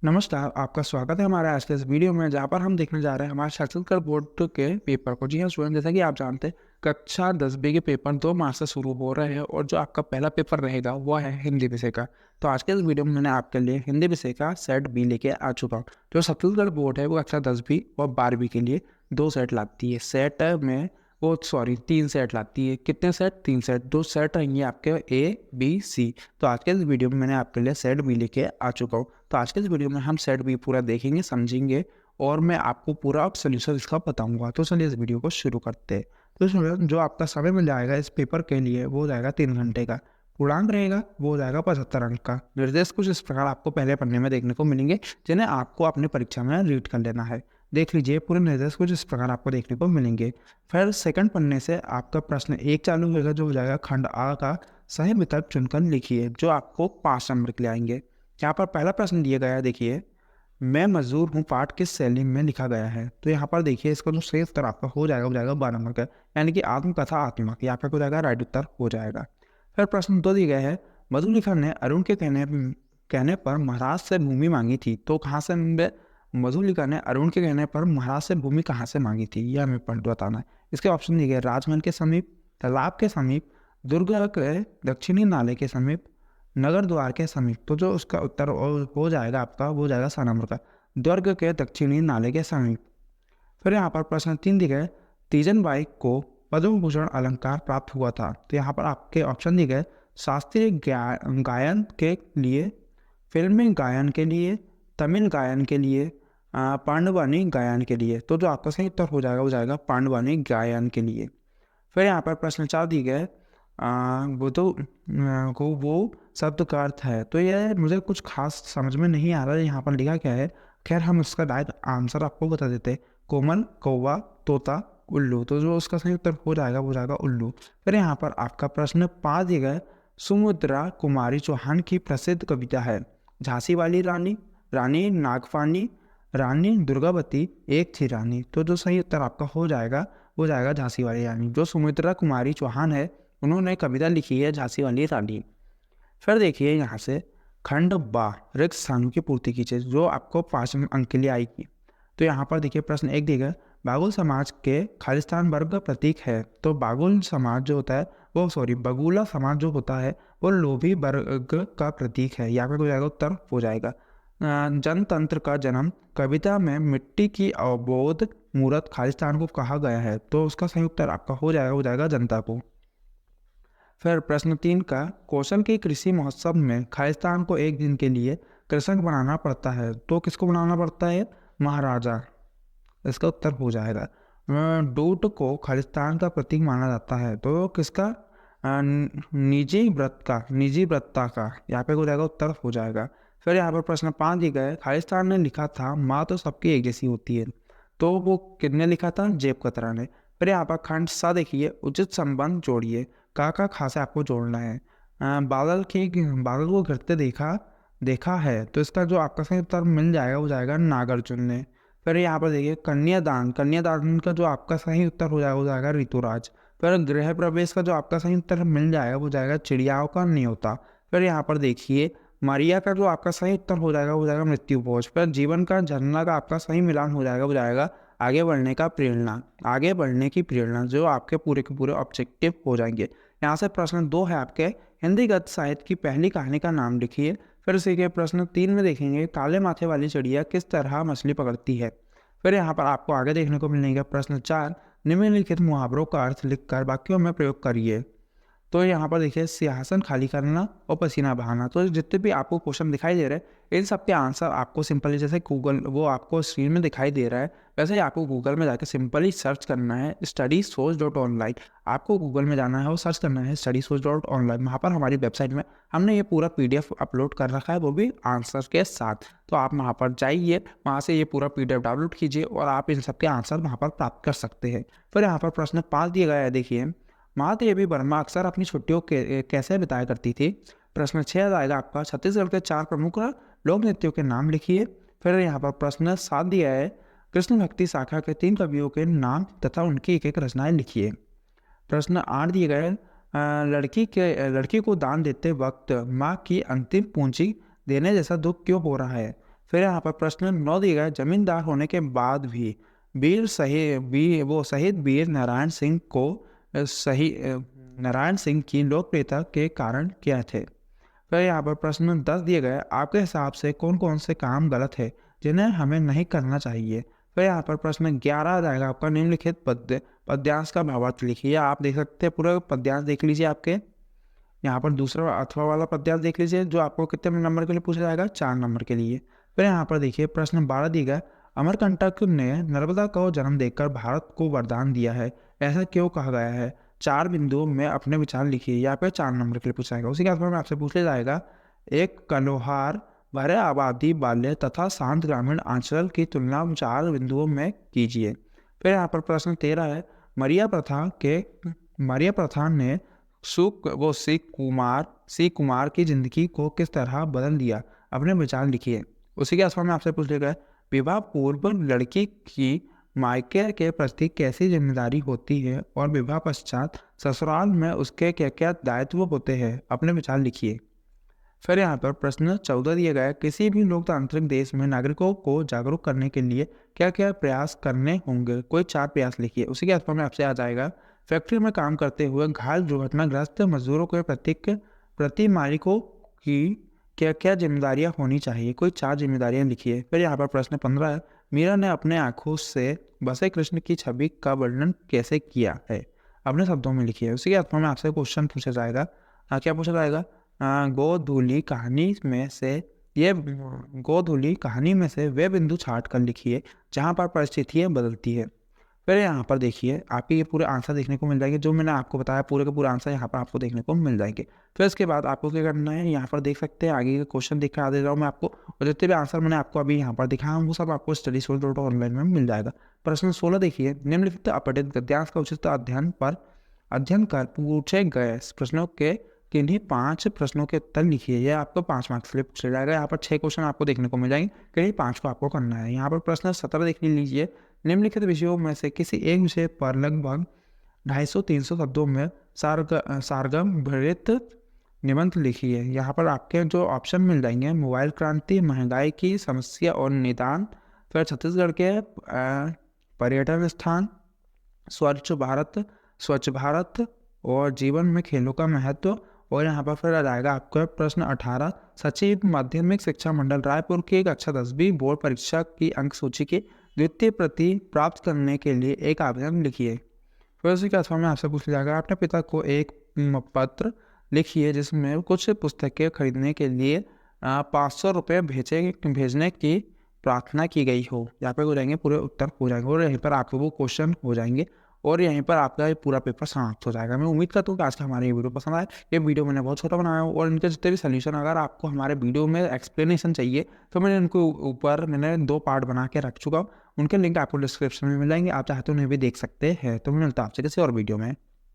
नमस्कार, आपका स्वागत है हमारे आज के इस वीडियो में जहाँ पर हम देखने जा रहे हैं हमारे छत्तीसगढ़ बोर्ड के पेपर को। जी हाँ स्टूडेंट, जैसा कि आप जानते हैं कक्षा 10वीं के पेपर 2 मार्च से शुरू हो रहे हैं और जो आपका पहला पेपर रहेगा वो है हिंदी विषय का। तो आज के इस वीडियो में मैंने आपके लिए हिंदी विषय का सेट बी लेके आ चुका हूँ। जो छत्तीसगढ़ बोर्ड है वो कक्षा 10वीं और 12वीं के लिए 2 सेट लाती है। सेट में वो 3 सेट लाती है। कितने सेट? 3 सेट। 2 सेट रहेंगे आपके ए बी सी। तो आज के इस वीडियो में मैंने आपके लिए सेट बी लेके आ चुका हूँ। तो आज के इस वीडियो में हम सेट बी पूरा देखेंगे, समझेंगे और मैं आपको पूरा सोल्यूशन इसका बताऊंगा। तो चलिए इस वीडियो को शुरू करते हैं। तो स्टूडेंट, जो आपका समय मिल जाएगा इस पेपर के लिए वो हो जाएगा 3 घंटे का। पूर्णांक रहेगा वो हो जाएगा 75 अंक का। निर्देश कुछ इस प्रकार आपको पहले पन्ने में देखने को मिलेंगे जिन्हें आपको अपनी परीक्षा में रीड कर लेना है। देख लीजिए, पूरे निर्देश कुछ इस प्रकार आपको देखने को मिलेंगे। फिर सेकंड पन्ने से आपका प्रश्न 1 चालू होगा जो हो जाएगा खंड आ का सही विकल्प चुनकर लिखिए, जो आपको 5 नंबर के लिए आएंगे। यहाँ पर पहला प्रश्न दिया गया है, देखिए मैं मजदूर हूँ पाठ किस शैली में लिखा गया है। तो यहाँ पर देखिए इसका जो सही उत्तर आपका हो जाएगा वो जाएगा 12 नंबर का, यानी कि आत्मकथा आत्मक। यहाँ पर हो जाएगा राइट उत्तर हो जाएगा। फिर प्रश्न 2 दिया गया है, मधुलिखा ने अरुण के कहने पर महाराज से भूमि मांगी थी। तो कहाँ से मधुलिका ने अरुण के कहने पर महाराज से भूमि कहाँ से मांगी थी, यह हमें बताना है। इसके ऑप्शन दिए गए राजमहल के समीप, तालाब के समीप, दुर्ग के दक्षिणी नाले के समीप, नगर द्वार के समीप। तो जो उसका उत्तर हो जाएगा आपका वो हो जाएगा 7 नंबर का, दुर्ग के दक्षिणी नाले के समीप। फिर यहाँ पर प्रश्न 3 दिए गए, तीजन बाई को पद्म भूषण अलंकार प्राप्त हुआ था। तो यहाँ पर आपके ऑप्शन दिए गए शास्त्रीय गायन के लिए, फिल्मी गायन के लिए, तमिल गायन के लिए, पांडवानी गायन के लिए। तो जो आपका सही उत्तर हो जाएगा वो जाएगा पांडवानी गायन के लिए। फिर यहाँ पर प्रश्न 4 दिए गए, वो तो को वो शब्द का अर्थ है। तो ये मुझे कुछ खास समझ में नहीं आ रहा है यहाँ पर लिखा क्या है। खैर हम उसका डायरेक्ट आंसर आपको बता देते हैं, कोमल, कौवा, तोता, उल्लू। तो जो उसका सही उत्तर हो जाएगा वो जाएगा उल्लू। फिर यहाँ पर आपका प्रश्न 5 दिए गए, सुमित्रा कुमारी चौहान की प्रसिद्ध कविता है झांसी वाली रानी, रानी नागफानी, रानी दुर्गावती, एक थी रानी। तो जो सही उत्तर आपका हो जाएगा वो जाएगा झांसी वाली रानी। जो सुमित्रा कुमारी चौहान है उन्होंने कविता लिखी है झांसी वाली रानी। फिर देखिए यहाँ से खंड बा रिक्त स्थानों की पूर्ति कीजिए, जो आपको 5 अंक के लिए आएगी। तो यहाँ पर देखिए प्रश्न 1 दिया, बागुल समाज के खालिस्तान वर्ग का प्रतीक है। तो बागुल समाज जो होता है बगुला समाज जो होता है वो लोभी वर्ग का प्रतीक है। यहाँ पे हो जाएगा उत्तर हो जाएगा जनतंत्र का जन्म कविता में मिट्टी की अवबोध मूर्त खालिस्तान को कहा गया है। तो उसका सही उत्तर आपका हो जाएगा जनता को। फिर प्रश्न 3 का, कौशल के कृषि महोत्सव में खालिस्तान को एक दिन के लिए कृषक बनाना पड़ता है। तो किसको बनाना पड़ता है? महाराजा। इसका उत्तर हो जाएगा। डूट को खालिस्तान का प्रतीक माना जाता है। तो किसका? निजी व्रतता का। यहाँ पे हो जाएगा उत्तर हो जाएगा। फिर यहाँ पर प्रश्न 5 दिया गया है, खालिस्तान ने लिखा था माँ तो सबकी एक जैसी होती है। तो वो किसने लिखा था? जेब कतरा ने। फिर यहाँ पर खंड सा देखिए, उचित संबंध जोड़िए। का खा से आपको जोड़ना है। बादल को गिरते देखा है। तो इसका जो आपका सही उत्तर मिल जाएगा वो जाएगा नागार्जुन ने। फिर यहाँ पर देखिए कन्यादान का जो आपका सही उत्तर हो जाएगा वो जाएगा ऋतुराज। फिर गृह प्रवेश का जो आपका सही उत्तर मिल जाएगा वो जाएगा चिड़ियाओं का न्योता। फिर यहाँ पर देखिए मारिया का जो आपका सही उत्तर हो जाएगा वो जाएगा मृत्यु भोज। फिर जीवन का झरना का आपका सही मिलान हो जाएगा वो जाएगा आगे बढ़ने की प्रेरणा, जो आपके पूरे के पूरे ऑब्जेक्टिव हो जाएंगे। यहाँ से प्रश्न 2 है आपके, हिंदी गद्य साहित्य की पहली कहानी का नाम लिखिए। फिर सीखिए प्रश्न 3 में देखेंगे काले माथे वाली चिड़िया किस तरह मछली पकड़ती है। फिर यहाँ पर आपको आगे देखने को मिलेगा प्रश्न 4, निम्नलिखित मुहावरों का अर्थ लिखकर वाक्यों में प्रयोग करिए। तो यहाँ पर देखिए सिंहासन खाली करना और पसीना बहाना। तो जितने भी आपको क्वेश्चन दिखाई दे रहे हैं इन सब के आंसर आपको सिंपली जैसे गूगल वो आपको स्क्रीन में दिखाई दे रहा है वैसे ही आपको गूगल में जाकर सिंपली सर्च करना है studysource.online। आपको गूगल में जाना है और सर्च करना है studysource.online। वहाँ पर हमारी वेबसाइट में हमने ये पूरा PDF अपलोड कर रखा है, वो भी आंसर के साथ। तो आप वहाँ पर जाइए, वहाँ से ये पूरा PDF डाउनलोड कीजिए और आप इन सब के आंसर वहाँ पर प्राप्त कर सकते हैं। फिर यहाँ पर प्रश्न 5 दिया गया है, देखिए महादेवी वर्मा अक्सर अपनी छुट्टियों कैसे बिताया करती थी। प्रश्न 6 आएगा आपका, छत्तीसगढ़ के 4 प्रमुख लोक नृत्यों के नाम लिखिए। फिर यहाँ पर प्रश्न 7 दिया है, कृष्ण भक्ति शाखा के 3 कवियों के नाम तथा उनकी एक रचनाएं लिखिए। प्रश्न 8 दिए गए, लड़की को दान देते वक्त माँ की अंतिम पूंजी देने जैसा दुख क्यों हो रहा है। फिर यहाँ पर प्रश्न 9 दिया गया है, जमींदार होने के बाद भी शहीद वीर नारायण सिंह को नारायण सिंह की लोकप्रियता के कारण क्या थे। फिर यहाँ पर प्रश्न 10 दिए गए, आपके हिसाब से कौन कौन से काम गलत है जिन्हें हमें नहीं करना चाहिए। फिर यहाँ पर प्रश्न 11 आ जाएगा आपका, निम्नलिखित पद्यांश का भावार्थ लिखिए। आप देख सकते हैं पूरा पद्यांश देख लीजिए। आपके यहाँ पर दूसरा अथवा वाला पद्यांश देख लीजिए, जो आपको कितने नंबर के लिए पूछा जाएगा, 4 नंबर के लिए। फिर यहाँ पर देखिए प्रश्न 12 दिया गया, अमरकंटक ने नर्मदा को जन्म देकर भारत को वरदान दिया है, ऐसा क्यों कहा गया है। 4 बिंदुओं में अपने विचार लिखिए। यहाँ पे 4 नंबर के लिए पूछा जाएगा। उसी के आधार में आपसे पूछ लिया जाएगा, एक कलोहार भरे आबादी वाले तथा शांत ग्रामीण अंचल की तुलना 4 बिंदुओं में कीजिए। फिर यहाँ पर प्रश्न 13 है, मरिया प्रथा ने सी कुमार की जिंदगी को किस तरह बदल दिया, अपने विचार लिखिए। उसी के आसपास में आपसे पूछ लिया गया, विवाह पूर्व लड़की की मायके के प्रति कैसी जिम्मेदारी होती है और विवाह पश्चात ससुराल में उसके क्या क्या दायित्व होते हैं, अपने विचार लिखिए। फिर यहाँ पर प्रश्न 14 दिया गया है, किसी भी लोकतांत्रिक देश में नागरिकों को जागरूक करने के लिए क्या क्या प्रयास करने होंगे, कोई 4 प्रयास लिखिए। उसी के आसपास में आपसे आ जाएगा, फैक्ट्री में काम करते हुए घायल दुर्घटनाग्रस्त मजदूरों के प्रति मालिकों की क्या क्या जिम्मेदारियां होनी चाहिए, कोई 4 जिम्मेदारियां लिखिए। फिर यहाँ पर प्रश्न 15 है, मीरा ने अपने आंखों से बसे कृष्ण की छवि का वर्णन कैसे किया है, अपने शब्दों में लिखिए। उसी के आसपास में आपसे क्वेश्चन पूछा जाएगा, क्या पूछा जाएगा, गोधूली कहानी में से वे बिंदु छाट कर लिखिए जहाँ पर परिस्थितियाँ बदलती है। फिर यहाँ पर देखिए आपके ये पूरे आंसर देखने को मिल जाएंगे, जो मैंने आपको बताया पूरे के पूरे आंसर यहाँ पर आपको देखने को मिल जाएंगे। फिर इसके बाद आपको क्या करना है, यहाँ पर देख सकते हैं आगे के क्वेश्चन दिखा दे रहा हूँ मैं आपको, और जितने भी आंसर मैंने आपको अभी यहाँ पर दिखाया वो सब आपको StudySolve.online में मिल जाएगा। प्रश्न 16 देखिए, निम्नलिखित अपठित गद्यांश का उचित अध्ययन कर पूछे गए प्रश्नों के किन्हीं 5 प्रश्नों के उत्तर लिखिए। यह आपको 5 मार्क्स के लिए पूछा जाएगा। यहाँ पर 6 क्वेश्चन आपको देखने को मिल जाएंगे, किन्हीं 5 को आपको करना है। यहाँ पर प्रश्न 17 देख लीजिए, निम्नलिखित विषयों में से किसी एक विषय पर लगभग 250-300 शब्दों में सारगम भरित निबंध लिखिए। यहाँ पर आपके जो ऑप्शन मिल जाएंगे, मोबाइल क्रांति, महंगाई की समस्या और निदान, फिर छत्तीसगढ़ के पर्यटन स्थान, स्वच्छ भारत और जीवन में खेलों का महत्व। और यहाँ पर फिर आ जाएगा आपका प्रश्न 18, सचिव माध्यमिक शिक्षा मंडल रायपुर की कक्षा 10वीं बोर्ड परीक्षा की अंक सूची की द्वितीय प्रति प्राप्त करने के लिए एक आवेदन लिखिए। फिर उसी के आसपास में आपसे पूछ लिया जाएगा, अपने पिता को एक पत्र लिखिए जिसमें कुछ पुस्तकें खरीदने के लिए 500 रुपये भेजने की प्रार्थना की गई हो। यहाँ पे हो जाएंगे पूरे उत्तर हो जाएंगे, और यहीं पर आपको वो क्वेश्चन हो जाएंगे, और यहीं पर आपका ये पूरा पेपर समाप्त हो जाएगा। मैं उम्मीद करता हूँ कि आज का हमारे ये वीडियो पसंद आए। ये वीडियो मैंने बहुत छोटा बनाया हूँ, और इनके जितने भी सोल्यूशन अगर आपको हमारे वीडियो में एक्सप्लेनेशन चाहिए तो मैंने इनको ऊपर 2 पार्ट बना के रख चुका हूँ। उनके लिंक आपको डिस्क्रिप्शन में मिल जाएंगे, आप चाहते हो उन्हें भी देख सकते हैं। तो मैं मिलता हूँ आपसे किसी और वीडियो में।